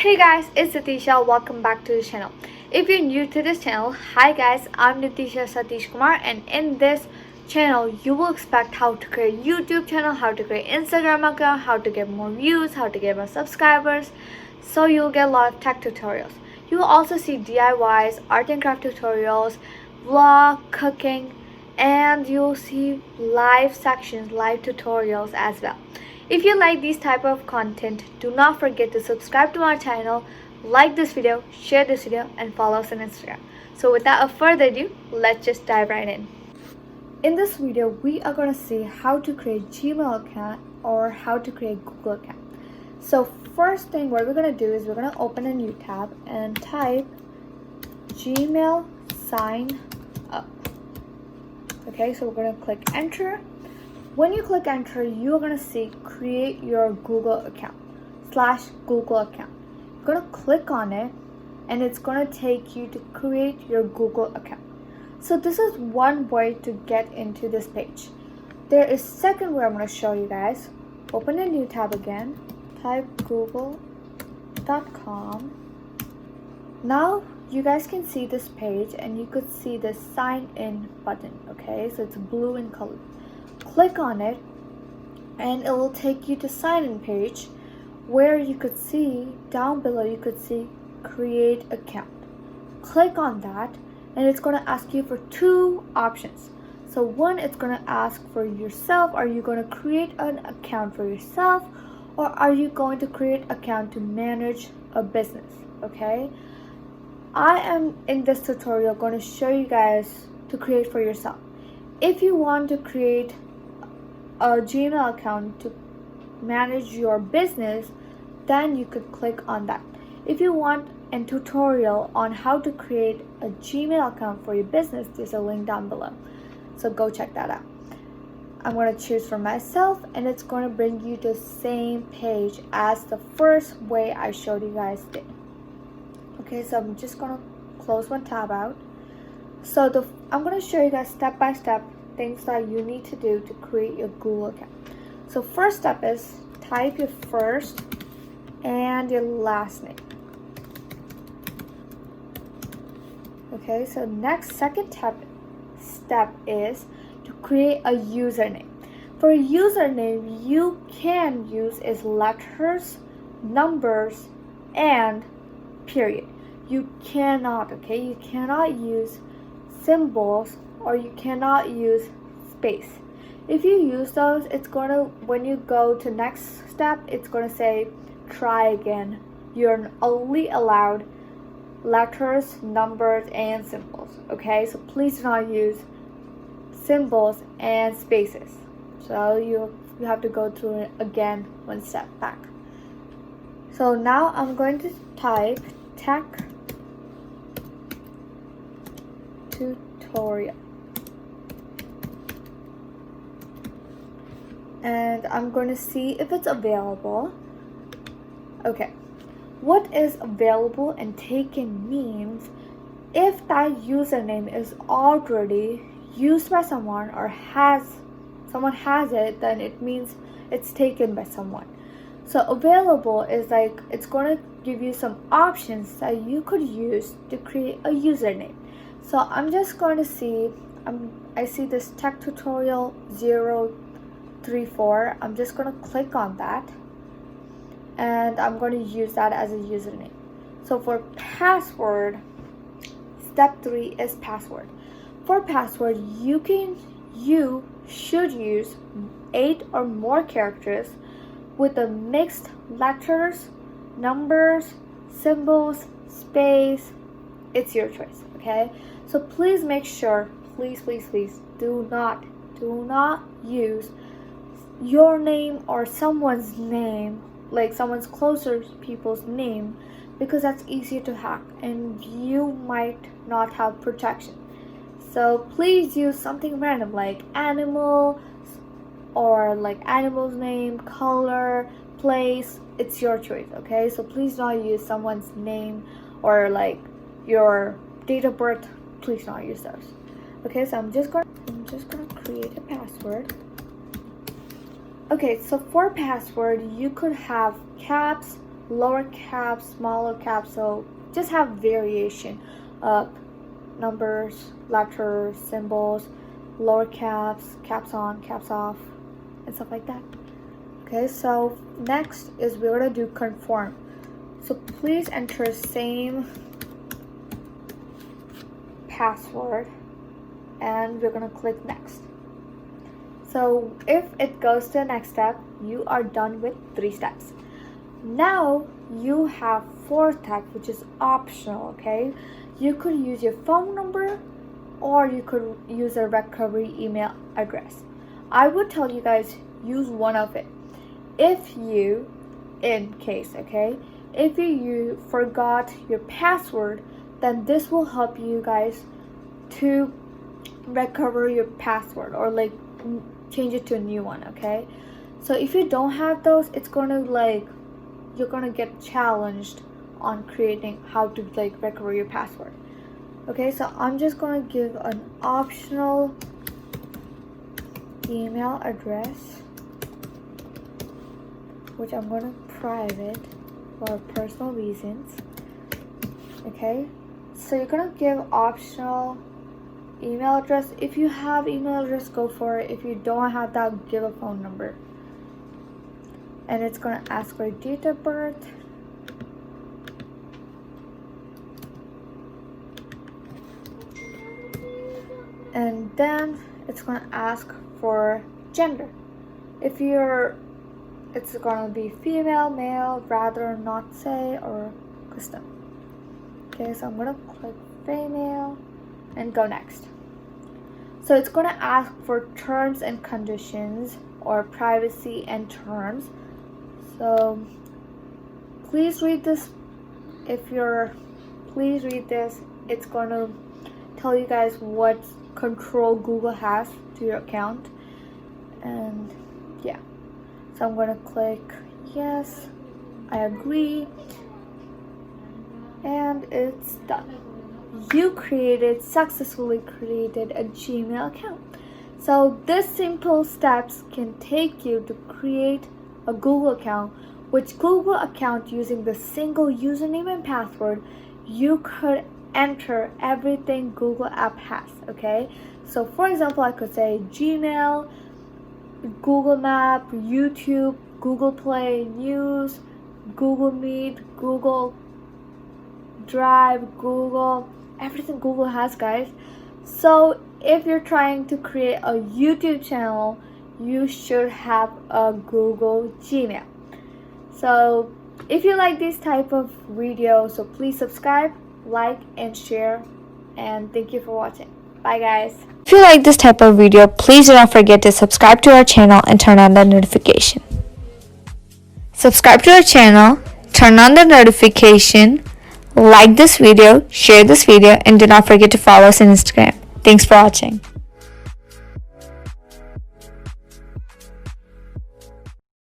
Hey guys, it's Natisha. Welcome back to the channel. If you're new to this channel, hi guys, I'm Natisha Satish Kumar, and in this channel you will expect how to create a YouTube channel, how to create Instagram account, how to get more views, how to get more subscribers. So you'll get a lot of tech tutorials. You will also see DIYs, art and craft tutorials, vlog, cooking, and you'll see live sections, live tutorials as well. If you like these type of content, do not forget to subscribe to our channel, like this video, share this video, and follow us on Instagram. So without further ado, let's just dive right in. In this video, we are going to see how to create Gmail account or how to create Google account. So first thing what we're going to do is we're going to open a new tab and type Gmail sign up. Okay, so we're going to click enter. When you click enter, you're going to see create your Google account /Google account. You're going to click on it and it's going to take you to create your Google account. So this is one way to get into this page. There is second way I'm going to show you guys. Open a new tab again, type google.com. Now you guys can see this page and you could see the sign in button. Okay, so it's blue in color. Click on it and it will take you to sign in page where you could see down below you could see create account. Click on that and it's going to ask you for two options. So one, it's going to ask for yourself. Are you going to create an account for yourself or are you going to create account to manage a business? Okay, I am in this tutorial going to show you guys to create for yourself. If you want to create a Gmail account to manage your business, then you could click on that. If you want a tutorial on how to create a Gmail account for your business, there's a link down below, so go check that out. I'm going to choose for myself and it's going to bring you to the same page as the first way I showed you guys did. Okay, so I'm just going to close one tab out. So I'm going to show you guys step by step things that you need to do to create your Google account. So first step is type your first and your last name. Okay, so second step is to create a username. For a username, you can use is letters, numbers, and period. You cannot use symbols or you cannot use space. If you use those, it's going to, when you go to next step, it's going to say try again. You're only allowed letters, numbers, and symbols. Okay, so please do not use symbols and spaces. So you have to go through it again one step back. So now I'm going to type tech tutorial. And I'm going to see if it's available. Okay, what is available and taken means if that username is already used by someone or someone has it, then it means it's taken by someone. So available is like it's going to give you some options that you could use to create a username. So I'm just going to see, I see this tech tutorial 034. I'm just going to click on that and I'm going to use that as a username. So for password, step 3 is password. For password, you should use 8 or more characters with a mixed letters, numbers, symbols, space. It's your choice. Okay, so please make sure, please do not use your name or someone's name, like someone's closer people's name, because that's easier to hack and you might not have protection. So please use something random like animal or like animal's name, color, place. It's your choice. Okay, so please don't use someone's name or like your date of birth. Please not use those. Okay, so I'm just gonna create a password. Okay, so for password, you could have caps, lower caps, smaller caps, so just have variation of numbers, letters, symbols, lower caps, caps on, caps off, and stuff like that. Okay, so next is we're gonna do conform. So please enter same password and we're gonna click next. So if it goes to the next step, you are done with 3 steps. Now you have 4th step, which is optional. Okay, you could use your phone number or you could use a recovery email address. I would tell you guys use one of it. If you, in case, okay, if you forgot your password, then this will help you guys to recover your password or like change it to a new one. Okay, so if you don't have those, it's gonna like you're gonna get challenged on creating how to like recover your password. Okay, so I'm just gonna give an optional email address, which I'm gonna private for personal reasons. Okay, so you're gonna give optional email address. If you have email address, go for it. If you don't have that, give a phone number. And it's gonna ask for date of birth, and then it's gonna ask for gender. If you're, it's gonna be female, male, rather, not say, or custom. Okay, so I'm gonna click female and go next. So it's gonna ask for terms and conditions or privacy and terms. So please read this. Please read this. It's gonna tell you guys what control Google has to your account. And yeah, so I'm gonna click yes, I agree, and it's done. You successfully created a Gmail account. So these simple steps can take you to create a Google account, which Google account using the single username and password. You could enter everything Google app has. Okay, so for example, I could say Gmail, Google Map, YouTube, Google Play, News, Google Meet, Google Drive, Google, everything Google has, guys. So if you're trying to create a YouTube channel, you should have a Google Gmail. So if you like this type of video, so please subscribe, like, and share, and thank you for watching. Bye guys. If you like this type of video, please do not forget to subscribe to our channel and turn on the notification. Subscribe to our channel, turn on the notification, like this video, share this video, and do not forget to follow us on Instagram. Thanks for watching.